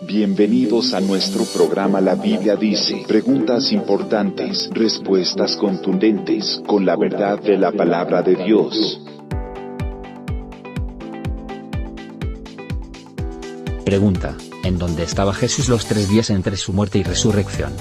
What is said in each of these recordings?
Bienvenidos a nuestro programa La Biblia dice, preguntas importantes, respuestas contundentes, con la verdad de la palabra de Dios. Pregunta: ¿en dónde estaba Jesús los 3 días entre su muerte y resurrección?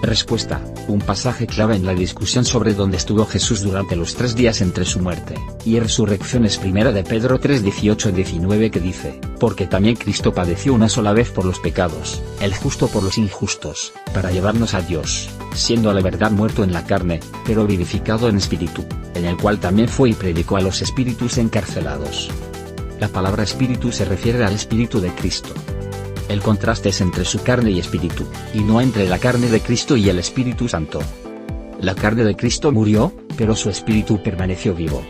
Respuesta: un pasaje clave en la discusión sobre dónde estuvo Jesús durante los 3 días entre su muerte y resurrección es 1 de Pedro 3:18-19 que dice: porque también Cristo padeció una sola vez por los pecados, el justo por los injustos, para llevarnos a Dios, siendo a la verdad muerto en la carne, pero vivificado en espíritu, en el cual también fue y predicó a los espíritus encarcelados. La palabra espíritu se refiere al espíritu de Cristo. El contraste es entre su carne y espíritu, y no entre la carne de Cristo y el Espíritu Santo. La carne de Cristo murió, pero su espíritu permaneció vivo.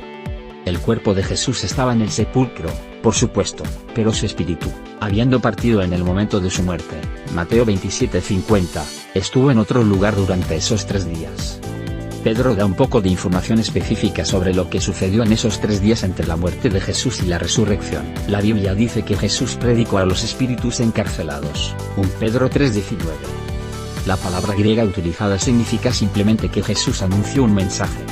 El cuerpo de Jesús estaba en el sepulcro, por supuesto, pero su espíritu, habiendo partido en el momento de su muerte, Mateo 27:50, estuvo en otro lugar durante esos 3 días. Pedro da un poco de información específica sobre lo que sucedió en esos 3 días entre la muerte de Jesús y la resurrección. La Biblia dice que Jesús predicó a los espíritus encarcelados. 1 Pedro 3:19. La palabra griega utilizada significa simplemente que Jesús anunció un mensaje.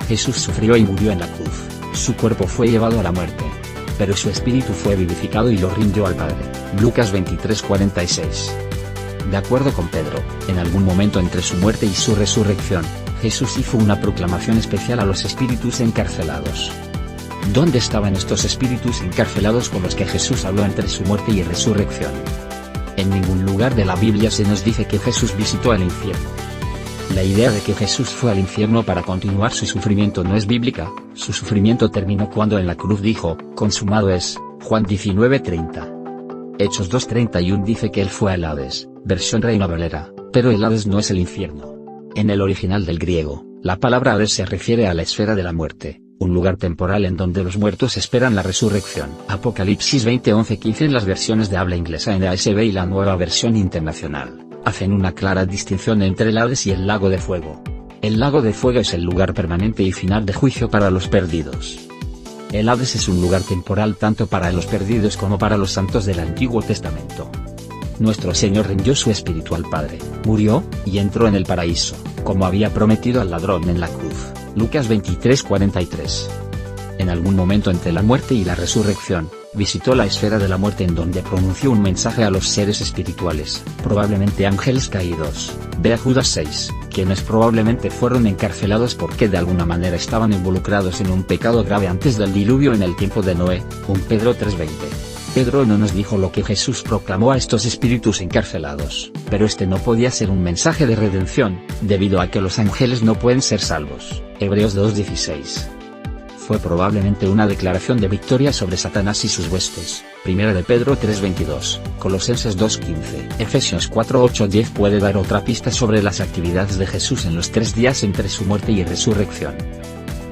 Jesús sufrió y murió en la cruz, su cuerpo fue llevado a la muerte, pero su espíritu fue vivificado y lo rindió al Padre. Lucas 23:46. De acuerdo con Pedro, en algún momento entre su muerte y su resurrección, Jesús hizo una proclamación especial a los espíritus encarcelados. ¿Dónde estaban estos espíritus encarcelados con los que Jesús habló entre su muerte y resurrección? En ningún lugar de la Biblia se nos dice que Jesús visitó el infierno. La idea de que Jesús fue al infierno para continuar su sufrimiento no es bíblica. Su sufrimiento terminó cuando en la cruz dijo: consumado es, Juan 19:30. Hechos 2:31 dice que él fue al Hades, versión Reina Valera, pero el Hades no es el infierno. En el original del griego, la palabra Hades se refiere a la esfera de la muerte, un lugar temporal en donde los muertos esperan la resurrección. Apocalipsis 20:11-15 en las versiones de habla inglesa NASB y la Nueva Versión Internacional, hacen una clara distinción entre el Hades y el lago de fuego. El lago de fuego es el lugar permanente y final de juicio para los perdidos. El Hades es un lugar temporal tanto para los perdidos como para los santos del Antiguo Testamento. Nuestro Señor rindió su espíritu al Padre, murió, y entró en el paraíso, como había prometido al ladrón en la cruz. Lucas 23:43. En algún momento entre la muerte y la resurrección, visitó la esfera de la muerte en donde pronunció un mensaje a los seres espirituales, probablemente ángeles caídos. Ve a Judas 6, quienes probablemente fueron encarcelados porque de alguna manera estaban involucrados en un pecado grave antes del diluvio en el tiempo de Noé. 1 Pedro 3:20. Pedro no nos dijo lo que Jesús proclamó a estos espíritus encarcelados, pero este no podía ser un mensaje de redención, debido a que los ángeles no pueden ser salvos. Hebreos 2:16. Fue probablemente una declaración de victoria sobre Satanás y sus huestes. 1 de Pedro 3:22, Colosenses 2:15. Efesios 4:8-10 puede dar otra pista sobre las actividades de Jesús en los 3 días entre su muerte y resurrección.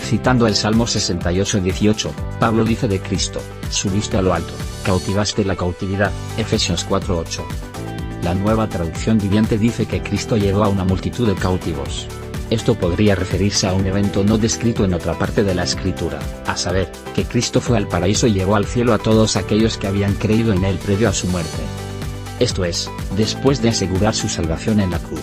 Citando el Salmo 68:18, Pablo dice de Cristo: subiste a lo alto, cautivaste la cautividad. Efesios 4:8. La Nueva Traducción Viviente dice que Cristo llevó a una multitud de cautivos. Esto podría referirse a un evento no descrito en otra parte de la Escritura, a saber, que Cristo fue al paraíso y llevó al cielo a todos aquellos que habían creído en él previo a su muerte. Esto es, después de asegurar su salvación en la cruz,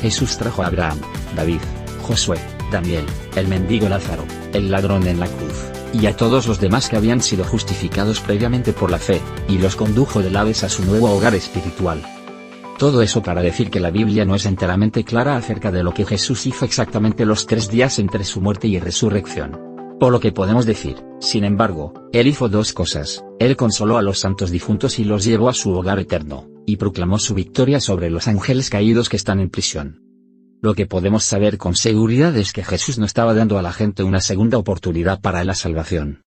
Jesús trajo a Abraham, David, Josué, Daniel, el mendigo Lázaro, el ladrón en la cruz, y a todos los demás que habían sido justificados previamente por la fe, y los condujo del Hades a su nuevo hogar espiritual. Todo eso para decir que la Biblia no es enteramente clara acerca de lo que Jesús hizo exactamente los 3 días entre su muerte y resurrección. Por lo que podemos decir, sin embargo, él hizo 2 cosas: él consoló a los santos difuntos y los llevó a su hogar eterno, y proclamó su victoria sobre los ángeles caídos que están en prisión. Lo que podemos saber con seguridad es que Jesús no estaba dando a la gente una segunda oportunidad para la salvación.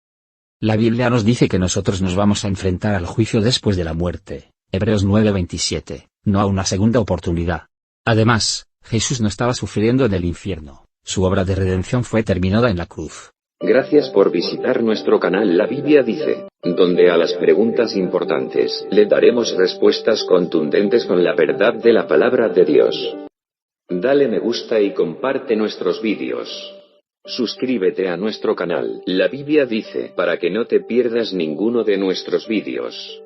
La Biblia nos dice que nosotros nos vamos a enfrentar al juicio después de la muerte, Hebreos 9:27, no a una segunda oportunidad. Además, Jesús no estaba sufriendo en el infierno, su obra de redención fue terminada en la cruz. Gracias por visitar nuestro canal La Biblia dice, donde a las preguntas importantes le daremos respuestas contundentes con la verdad de la palabra de Dios. Dale me gusta y comparte nuestros vídeos. Suscríbete a nuestro canal La Biblia dice para que no te pierdas ninguno de nuestros vídeos.